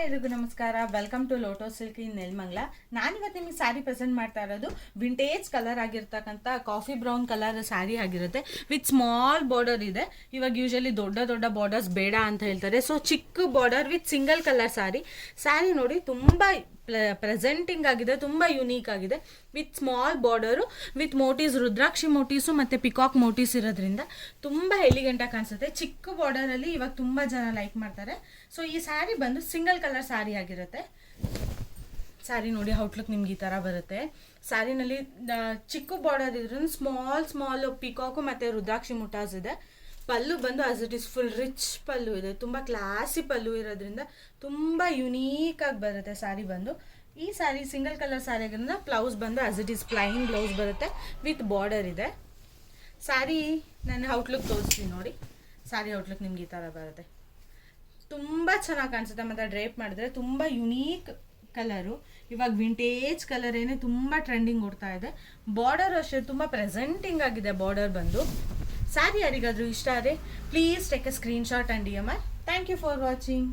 ಎಲ್ರಿಗೂ ನಮಸ್ಕಾರ. Welcome to Lotus Silk in Nelamangala. ನಾನಿವತ್ತು ನಿಮಗೆ ಸ್ಯಾರಿ ಪ್ರೆಸೆಂಟ್ ಮಾಡ್ತಾ ಇರೋದು ವಿಂಟೇಜ್ ಕಲರ್ ಆಗಿರ್ತಕ್ಕಂಥ ಕಾಫಿ ಬ್ರೌನ್ ಕಲರ್ ಸ್ಯಾರಿ ಆಗಿರುತ್ತೆ. ವಿತ್ ಸ್ಮಾಲ್ ಬಾರ್ಡರ್ ಇದೆ. ಇವಾಗ ಯೂಶಲಿ ದೊಡ್ಡ ದೊಡ್ಡ ಬಾರ್ಡರ್ಸ್ ಬೇಡ ಅಂತ ಹೇಳ್ತಾರೆ. ಸೊ ಚಿಕ್ಕ border with single colour sari ನೋಡಿ ತುಂಬ ಪ್ರೆಸೆಂಟಿಂಗ್ ಆಗಿದೆ, ತುಂಬ ಯುನೀಕ್ ಆಗಿದೆ. ವಿತ್ ಸ್ಮಾಲ್ ಬಾರ್ಡರು ವಿತ್ ಮೋಟೀಸ್, ರುದ್ರಾಕ್ಷಿ ಮೋಟೀಸು ಮತ್ತು ಪಿಕಾಕ್ ಮೋಟೀಸ್ ಇರೋದ್ರಿಂದ ತುಂಬ ಎಲಿಗೆಂಟಾಗಿ ಕಾಣಿಸುತ್ತೆ. ಚಿಕ್ಕ ಬಾರ್ಡರಲ್ಲಿ ಇವಾಗ ತುಂಬ ಜನ ಲೈಕ್ ಮಾಡ್ತಾರೆ. ಸೊ ಈ ಸ್ಯಾರಿ ಬಂದು ಸಿಂಗಲ್ ಕಲರ್ ಸ್ಯಾರಿ ಆಗಿರುತ್ತೆ. ಸ್ಯಾರಿ ನೋಡಿ ಔಟ್ಲುಕ್ ನಿಮ್ಗೆ ಈ ಥರ ಬರುತ್ತೆ. ಸ್ಯಾರಿನಲ್ಲಿ ಚಿಕ್ಕ ಬಾರ್ಡರ್ ಇದ್ರೂ ಸ್ಮಾಲ್ ಪಿಕಾಕು ಮತ್ತು ರುದ್ರಾಕ್ಷಿ ಮುಟಾಸ್ ಇದೆ. ಪಲ್ಲು ಬಂದು as it is full rich ಪಲ್ಲು ಇದೆ. ತುಂಬ ಕ್ಲಾಸಿ ಪಲ್ಲು ಇರೋದ್ರಿಂದ ತುಂಬ ಯುನೀಕಾಗಿ ಬರುತ್ತೆ ಸ್ಯಾರಿ ಬಂದು. ಈ ಸ್ಯಾರಿ ಸಿಂಗಲ್ ಕಲರ್ ಸ್ಯಾರಿ ಆಗಿರೋದ್ರಿಂದ ಬ್ಲೌಸ್ ಬಂದು as it is plain blouse ಬರುತ್ತೆ ವಿತ್ ಬಾರ್ಡರ್ ಇದೆ. ಸ್ಯಾರಿ ನಾನು ಔಟ್ಲುಕ್ ತೋರಿಸ್ತೀನಿ ನೋಡಿ. ಸ್ಯಾರಿ ಔಟ್ಲುಕ್ ನಿಮ್ಗೆ ಈ ಥರ ಬರುತ್ತೆ. ತುಂಬ ಚೆನ್ನಾಗಿ ಕಾಣಿಸುತ್ತೆ ಮತ್ತು ಡ್ರೇಪ್ ಮಾಡಿದ್ರೆ ತುಂಬ ಯುನೀಕ್ ಕಲರು. ಇವಾಗ ವಿಂಟೇಜ್ ಕಲರ್ ಏನೇ ತುಂಬ ಟ್ರೆಂಡಿಂಗ್ ಓಡ್ತಾ ಇದೆ. ಬಾರ್ಡರ್ ಅಷ್ಟೇ ತುಂಬ ಪ್ರೆಸೆಂಟಿಂಗ್ ಆಗಿದೆ ಬಾರ್ಡರ್ ಬಂದು. ಸ್ಯಾರಿ ಯಾರಿಗಾದರೂ ಇಷ್ಟ ಆದರೆ please take a screenshot and DM. Thank you for watching.